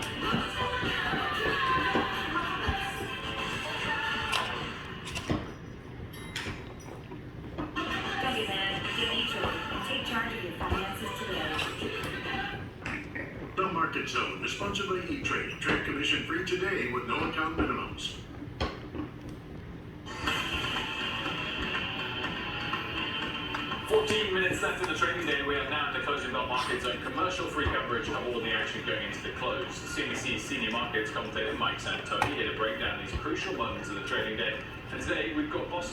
The Market Zone, sponsored by E-Trade. Trade commission free today with no account minimums. 14 minutes left in the trading day. We are now at the closing bell Market Zone commercial free coverage of all of the action going into the close. CNBC senior markets commentator Mike Santoni here to break down these crucial moments of the trading day. And today we've got Boston